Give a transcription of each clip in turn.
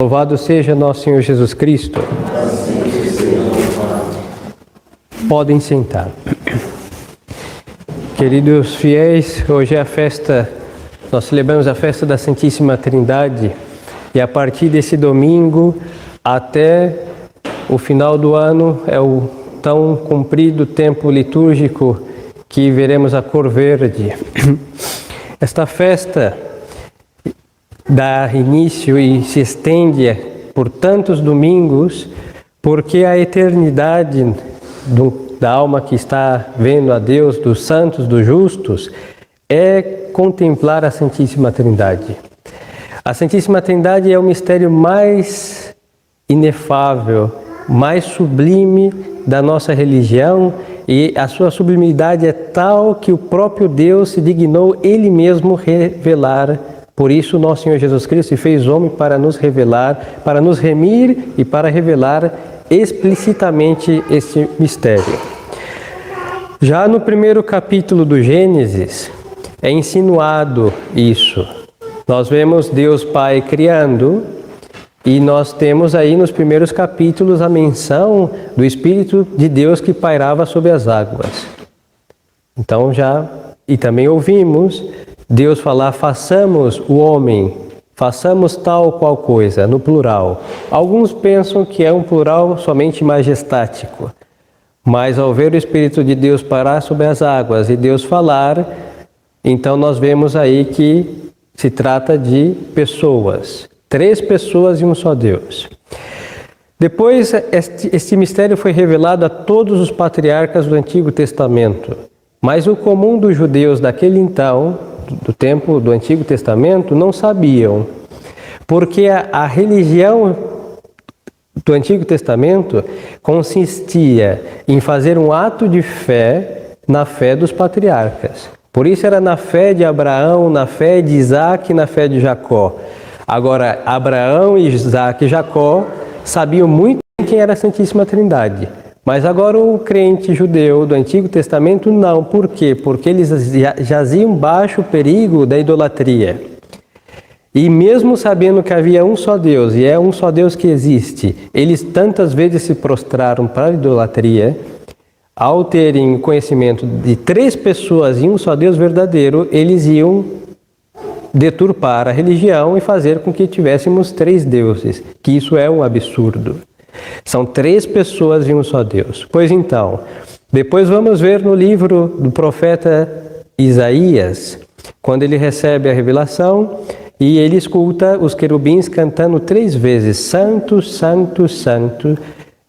Louvado seja nosso Senhor Jesus Cristo. Podem sentar. Queridos fiéis, hoje é a festa, nós celebramos a festa da Santíssima Trindade e a partir desse domingo até o final do ano é o tão comprido tempo litúrgico que veremos a cor verde. Esta festa dá início e se estende por tantos domingos, porque a eternidade da alma que está vendo a Deus, dos santos, dos justos, é contemplar a Santíssima Trindade. A Santíssima Trindade é o mistério mais inefável, mais sublime da nossa religião, e a sua sublimidade é tal que o próprio Deus se dignou Ele mesmo revelar. Por isso, nosso Senhor Jesus Cristo se fez homem para nos revelar, para nos remir e para revelar explicitamente este mistério. Já no primeiro capítulo do Gênesis, é insinuado isso. Nós vemos Deus Pai criando e nós temos aí nos primeiros capítulos a menção do Espírito de Deus que pairava sobre as águas. Então e também ouvimos Deus falar, façamos o homem, façamos tal qual coisa, no plural. Alguns pensam que é um plural somente majestático, mas ao ver o Espírito de Deus parar sobre as águas e Deus falar, então nós vemos aí que se trata de pessoas, 3 pessoas e um só Deus. Depois, este mistério foi revelado a todos os patriarcas do Antigo Testamento, mas o comum dos judeus daquele então, do tempo do Antigo Testamento, não sabiam, porque a religião do Antigo Testamento consistia em fazer um ato de fé na fé dos patriarcas. Por isso era na fé de Abraão, na fé de Isaac e na fé de Jacó. Agora, Abraão, Isaac e Jacó sabiam muito bem quem era a Santíssima Trindade. Mas agora o crente judeu do Antigo Testamento não. Por quê? Porque eles jaziam baixo o perigo da idolatria. E mesmo sabendo que havia um só Deus, e é um só Deus que existe, eles tantas vezes se prostraram para a idolatria, ao terem conhecimento de 3 pessoas e um só Deus verdadeiro, eles iam deturpar a religião e fazer com que tivéssemos 3 deuses, que isso é um absurdo. São 3 pessoas e um só Deus. Pois então, depois vamos ver no livro do profeta Isaías, quando ele recebe a revelação e ele escuta os querubins cantando 3 vezes: Santo, Santo, Santo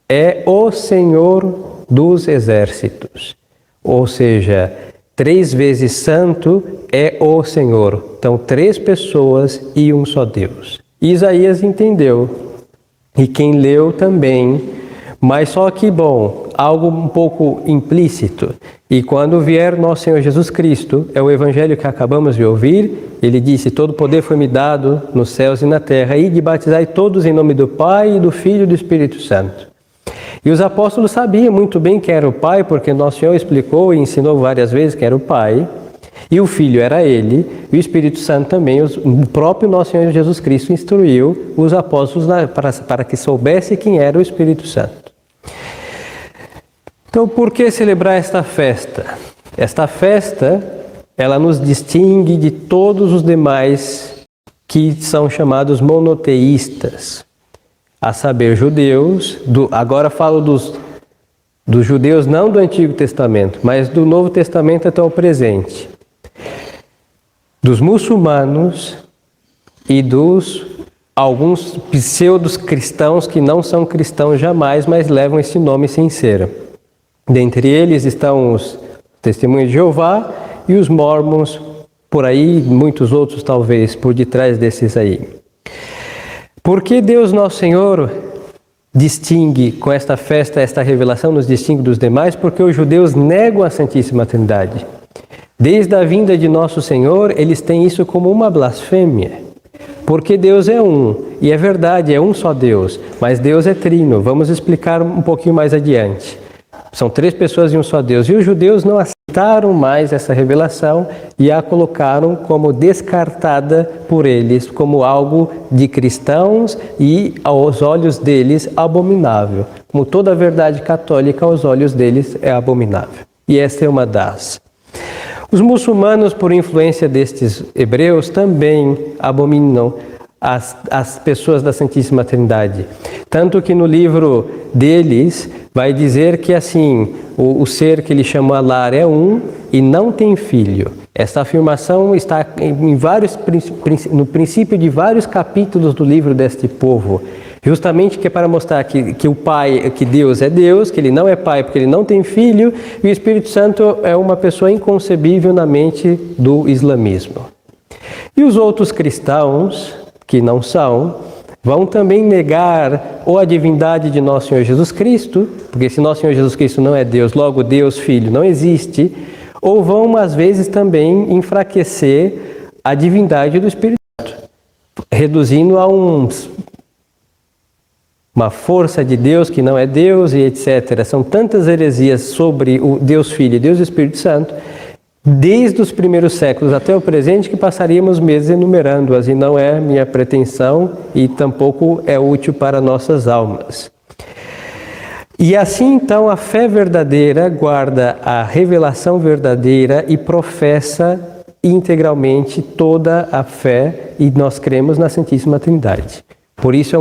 é o Senhor dos exércitos. Ou seja, 3 vezes santo é o Senhor. Então, 3 pessoas e um só Deus. E Isaías entendeu. E quem leu também, mas só que, algo um pouco implícito. E quando vier nosso Senhor Jesus Cristo, é o Evangelho que acabamos de ouvir, ele disse, todo poder foi me dado nos céus e na terra, e de batizai todos em nome do Pai, e do Filho e do Espírito Santo. E os apóstolos sabiam muito bem quem era o Pai, porque nosso Senhor explicou e ensinou várias vezes quem era o Pai, e o Filho era Ele, e o Espírito Santo também, o próprio nosso Senhor Jesus Cristo instruiu os apóstolos para que soubesse quem era o Espírito Santo. Então, por que celebrar esta festa? Esta festa, ela nos distingue de todos os demais que são chamados monoteístas, a saber, judeus, agora falo dos judeus não do Antigo Testamento, mas do Novo Testamento até o presente. Dos muçulmanos e dos alguns pseudos cristãos que não são cristãos jamais, mas levam esse nome sem ser. Dentre eles estão os Testemunhos de Jeová e os Mormons, por aí, muitos outros talvez, por detrás desses aí. Por que Deus Nosso Senhor distingue com esta festa, esta revelação nos distingue dos demais? Porque os judeus negam a Santíssima Trindade. Desde a vinda de Nosso Senhor, eles têm isso como uma blasfêmia. Porque Deus é um, e é verdade, é um só Deus, mas Deus é trino. Vamos explicar um pouquinho mais adiante. São 3 pessoas e um só Deus. E os judeus não aceitam aceitaram mais essa revelação e a colocaram como descartada por eles, como algo de cristãos e, aos olhos deles, abominável. Como toda a verdade católica, aos olhos deles, é abominável. E esta é uma das. Os muçulmanos, por influência destes hebreus, também abominam as pessoas da Santíssima Trindade. Tanto que no livro deles vai dizer que assim, o ser que ele chama Allah é um e não tem filho. Essa afirmação está no princípio de vários capítulos do livro deste povo. Justamente que é para mostrar que o Pai, que Deus é Deus, que Ele não é Pai porque Ele não tem filho, e o Espírito Santo é uma pessoa inconcebível na mente do islamismo. E os outros cristãos, que não são, vão também negar ou a divindade de nosso Senhor Jesus Cristo, porque se nosso Senhor Jesus Cristo não é Deus, logo Deus Filho não existe, ou vão às vezes também enfraquecer a divindade do Espírito Santo, reduzindo a uma força de Deus que não é Deus e etc. São tantas heresias sobre o Deus Filho e Deus Espírito Santo, desde os primeiros séculos até o presente, que passaríamos meses enumerando-as, e não é minha pretensão e tampouco é útil para nossas almas. E assim, então, a fé verdadeira guarda a revelação verdadeira e professa integralmente toda a fé, e nós cremos na Santíssima Trindade. Por isso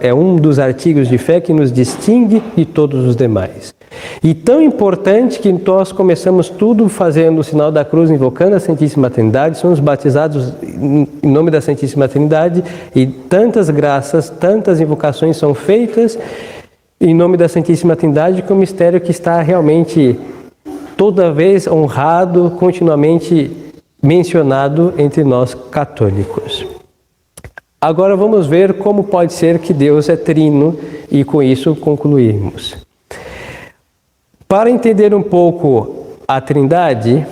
é um dos artigos de fé que nos distingue de todos os demais. E tão importante que nós começamos tudo fazendo o sinal da cruz, invocando a Santíssima Trindade, somos batizados em nome da Santíssima Trindade, e tantas graças, tantas invocações são feitas em nome da Santíssima Trindade, que é um mistério que está realmente toda vez honrado, continuamente mencionado entre nós católicos. Agora vamos ver como pode ser que Deus é trino, e com isso concluímos. Para entender um pouco a Trindade,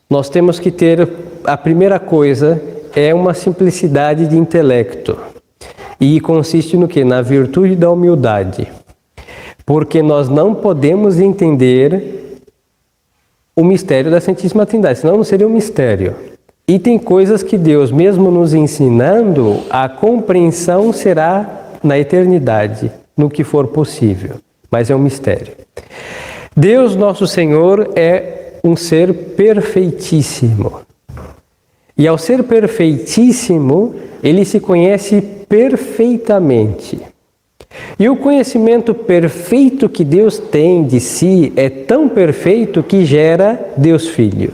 nós temos que ter, a primeira coisa, é uma simplicidade de intelecto. E consiste no quê? Na virtude da humildade. Porque nós não podemos entender o mistério da Santíssima Trindade, senão não seria um mistério. E tem coisas que Deus, mesmo nos ensinando, a compreensão será na eternidade, no que for possível. Mas é um mistério. Deus, nosso Senhor, é um ser perfeitíssimo. E ao ser perfeitíssimo, Ele se conhece perfeitamente. E o conhecimento perfeito que Deus tem de si é tão perfeito que gera Deus Filho.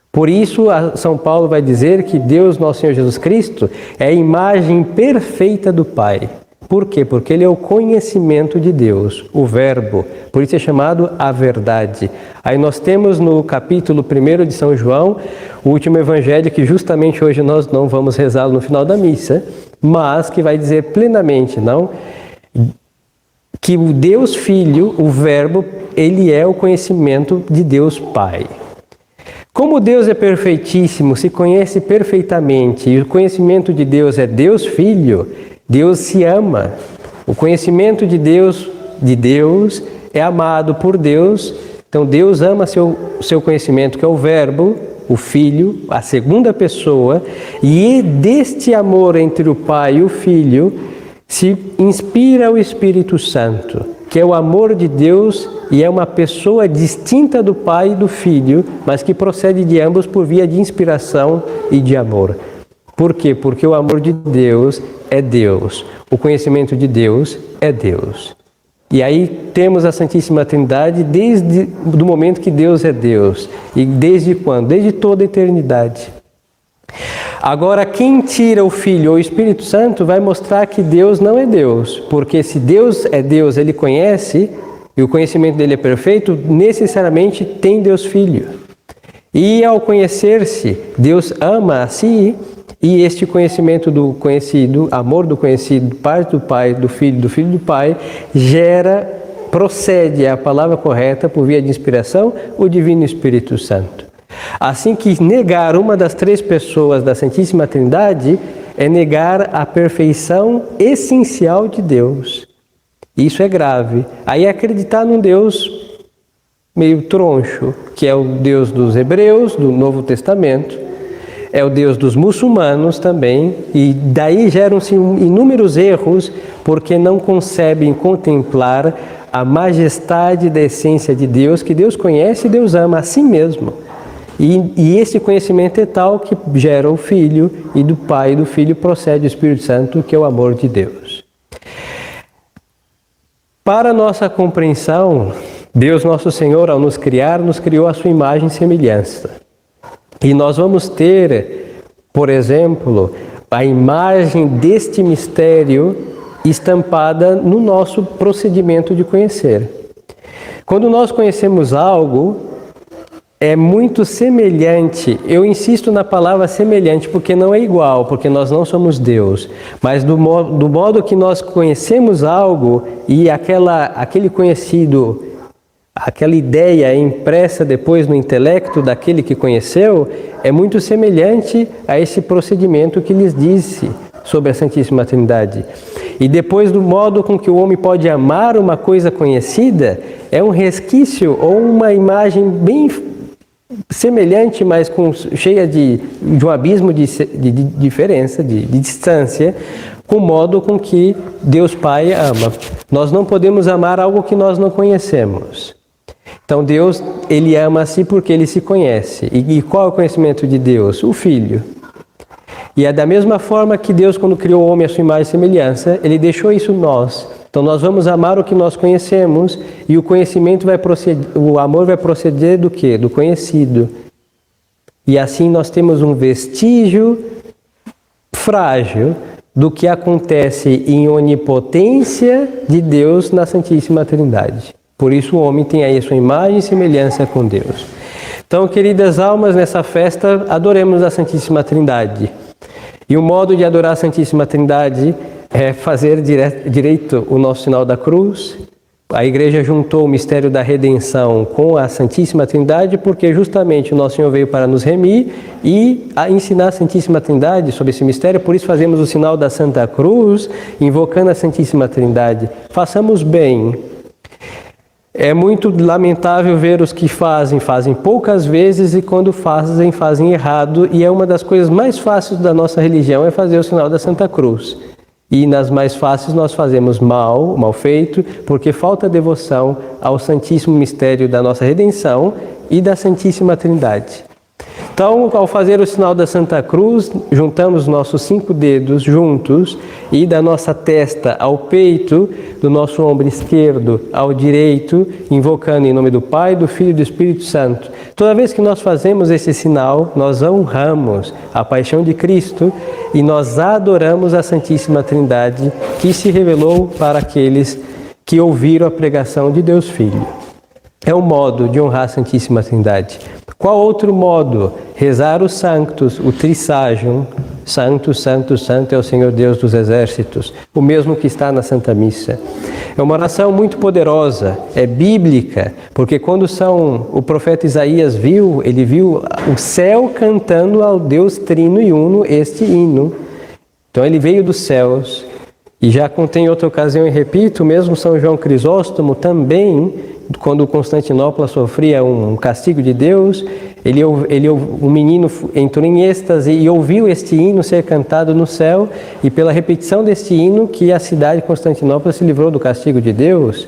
Por isso, São Paulo vai dizer que Deus, nosso Senhor Jesus Cristo, é a imagem perfeita do Pai. Por quê? Porque Ele é o conhecimento de Deus, o Verbo. Por isso é chamado a verdade. Aí nós temos no capítulo 1 de São João, o último evangelho, que justamente hoje nós não vamos rezá-lo no final da missa, mas que vai dizer plenamente, não, que o Deus Filho, o Verbo, Ele é o conhecimento de Deus Pai. Como Deus é perfeitíssimo, se conhece perfeitamente, e o conhecimento de Deus é Deus Filho, Deus se ama. O conhecimento de Deus é amado por Deus. Então Deus ama seu conhecimento, que é o Verbo, o Filho, a segunda pessoa, e deste amor entre o Pai e o Filho se inspira o Espírito Santo, que é o amor de Deus e é uma pessoa distinta do Pai e do Filho, mas que procede de ambos por via de inspiração e de amor. Por quê? Porque o amor de Deus é Deus, o conhecimento de Deus é Deus. E aí temos a Santíssima Trindade desde o momento que Deus é Deus. E desde quando? Desde toda a eternidade. Agora, quem tira o Filho ou o Espírito Santo vai mostrar que Deus não é Deus. Porque se Deus é Deus, Ele conhece, e o conhecimento dele é perfeito, necessariamente tem Deus Filho. E ao conhecer-se, Deus ama a si, e este conhecimento do conhecido, amor do conhecido, parte do Pai, do Filho do Pai, procede, é a palavra correta, por via de inspiração, o Divino Espírito Santo. Assim que negar uma das três pessoas da Santíssima Trindade é negar a perfeição essencial de Deus. Isso é grave. Aí acreditar num Deus meio troncho, que é o Deus dos hebreus, do Novo Testamento, é o Deus dos muçulmanos também, e daí geram-se inúmeros erros, porque não concebem contemplar a majestade da essência de Deus, que Deus conhece e Deus ama a si mesmo. E esse conhecimento é tal que gera o Filho, e do Pai e do Filho procede o Espírito Santo, que é o amor de Deus. Para nossa compreensão, Deus nosso Senhor, ao nos criar, nos criou a sua imagem e semelhança. E nós vamos ter, por exemplo, a imagem deste mistério estampada no nosso procedimento de conhecer. Quando nós conhecemos algo, é muito semelhante, eu insisto na palavra semelhante, porque não é igual, porque nós não somos Deus, mas do modo que nós conhecemos algo e aquele conhecido, aquela ideia impressa depois no intelecto daquele que conheceu, é muito semelhante a esse procedimento que lhes disse sobre a Santíssima Trindade. E depois do modo com que o homem pode amar uma coisa conhecida, é um resquício ou uma imagem bem semelhante, mas cheia de um abismo de diferença, de distância, com o modo com que Deus Pai ama. Nós não podemos amar algo que nós não conhecemos. Então Deus, Ele ama a si porque Ele se conhece. E qual é o conhecimento de Deus? O Filho. E é da mesma forma que Deus, quando criou o homem à sua imagem e semelhança, Ele deixou isso nós. Então nós vamos amar o que nós conhecemos, e o conhecimento vai proceder, o amor vai proceder do quê? Do conhecido. E assim nós temos um vestígio frágil do que acontece em onipotência de Deus na Santíssima Trindade. Por isso o homem tem aí a sua imagem e semelhança com Deus. Então, queridas almas, nessa festa adoremos a Santíssima Trindade. E o modo de adorar a Santíssima Trindade é fazer direito o nosso sinal da cruz. A Igreja juntou o mistério da redenção com a Santíssima Trindade, porque justamente o nosso Senhor veio para nos remir e ensinar a Santíssima Trindade sobre esse mistério. Por isso fazemos o sinal da Santa Cruz, invocando a Santíssima Trindade. Façamos bem. É muito lamentável ver os que fazem poucas vezes, e quando fazem errado. E é uma das coisas mais fáceis da nossa religião, é fazer o sinal da Santa Cruz. E nas mais fáceis nós fazemos mal feito, porque falta devoção ao Santíssimo Mistério da nossa redenção e da Santíssima Trindade. Então, ao fazer o sinal da Santa Cruz, juntamos nossos 5 dedos juntos, e da nossa testa ao peito, do nosso ombro esquerdo ao direito, invocando em nome do Pai, do Filho e do Espírito Santo. Toda vez que nós fazemos esse sinal, nós honramos a paixão de Cristo e nós adoramos a Santíssima Trindade, que se revelou para aqueles que ouviram a pregação de Deus Filho. É um modo de honrar a Santíssima Trindade. Qual outro modo? Rezar os Sanctus, o Trisságion. Santo, Santo, Santo é o Senhor Deus dos Exércitos, o mesmo que está na Santa Missa. É uma oração muito poderosa, é bíblica, porque quando o profeta Isaías ele viu o céu cantando ao Deus Trino e Uno este hino. Então ele veio dos céus, e já contei em outra ocasião e repito, mesmo São João Crisóstomo também, quando Constantinopla sofria um castigo de Deus, um menino entrou em êxtase e ouviu este hino ser cantado no céu, e pela repetição deste hino que a cidade de Constantinopla se livrou do castigo de Deus.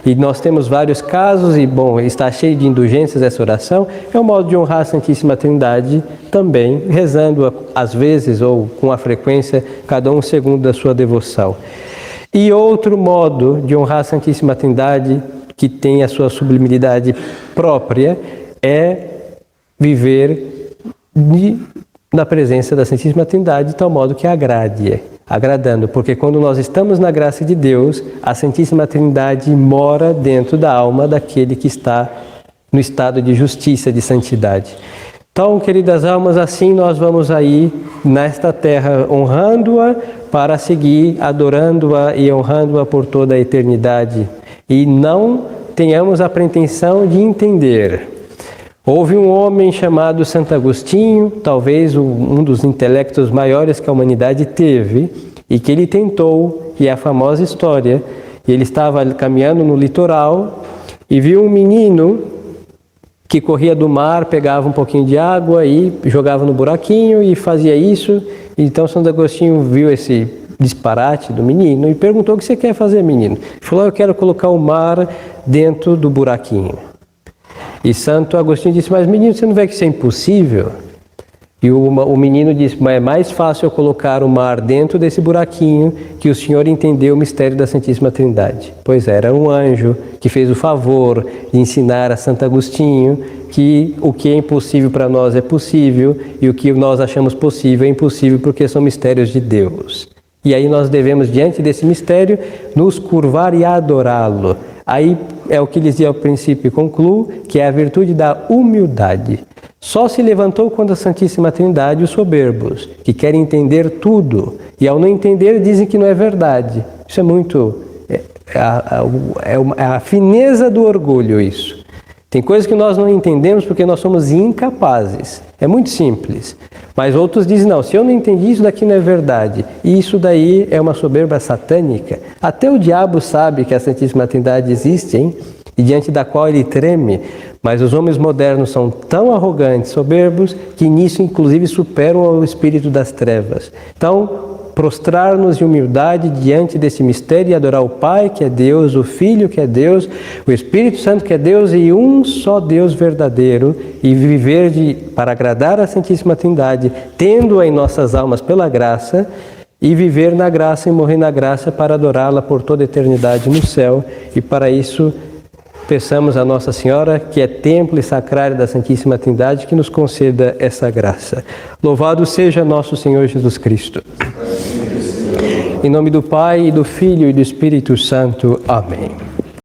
E nós temos vários casos, e está cheio de indulgências essa oração. É um modo de honrar a Santíssima Trindade também, rezando às vezes ou com a frequência, cada um segundo a sua devoção. E outro modo de honrar a Santíssima Trindade, que tem a sua sublimidade própria, é viver na presença da Santíssima Trindade de tal modo que agradando, porque quando nós estamos na graça de Deus, a Santíssima Trindade mora dentro da alma daquele que está no estado de justiça, de santidade. Então, queridas almas, assim nós vamos aí nesta terra honrando-a, para seguir adorando-a e honrando-a por toda a eternidade. E não tenhamos a pretensão de entender. Houve um homem chamado Santo Agostinho, talvez um dos intelectos maiores que a humanidade teve, e que ele tentou, e é a famosa história, ele estava caminhando no litoral e viu um menino que corria do mar, pegava um pouquinho de água e jogava no buraquinho e fazia isso. Então Santo Agostinho viu esse disparate do menino e perguntou: o que você quer fazer, menino? Ele falou: eu quero colocar o mar dentro do buraquinho. E Santo Agostinho disse: mas menino, você não vê que isso é impossível? E o menino disse: mas é mais fácil eu colocar o mar dentro desse buraquinho que o Senhor entendeu o mistério da Santíssima Trindade. Pois era um anjo que fez o favor de ensinar a Santo Agostinho que o que é impossível para nós é possível e o que nós achamos possível é impossível porque são mistérios de Deus. E aí nós devemos, diante desse mistério, nos curvar e adorá-lo. Aí é o que dizia ao princípio e concluo, que é a virtude da humildade. Só se levantou contra a Santíssima Trindade os soberbos, que querem entender tudo, e ao não entender dizem que não é verdade. Isso é muito... é a fineza do orgulho isso. Tem coisas que nós não entendemos porque nós somos incapazes. É muito simples. Mas outros dizem: não, se eu não entendi, isso daqui não é verdade. E isso daí é uma soberba satânica. Até o diabo sabe que a Santíssima Trindade existe, hein? E diante da qual ele treme. Mas os homens modernos são tão arrogantes, soberbos, que nisso inclusive superam o espírito das trevas. Então, prostrar-nos em humildade diante desse mistério e adorar o Pai, que é Deus, o Filho, que é Deus, o Espírito Santo, que é Deus, e um só Deus verdadeiro, e viver para agradar a Santíssima Trindade, tendo-a em nossas almas pela graça, e viver na graça e morrer na graça para adorá-la por toda a eternidade no céu. E para isso peçamos a Nossa Senhora, que é templo e sacrário da Santíssima Trindade, que nos conceda essa graça. Louvado seja nosso Senhor Jesus Cristo. Em nome do Pai, e do Filho e do Espírito Santo. Amém.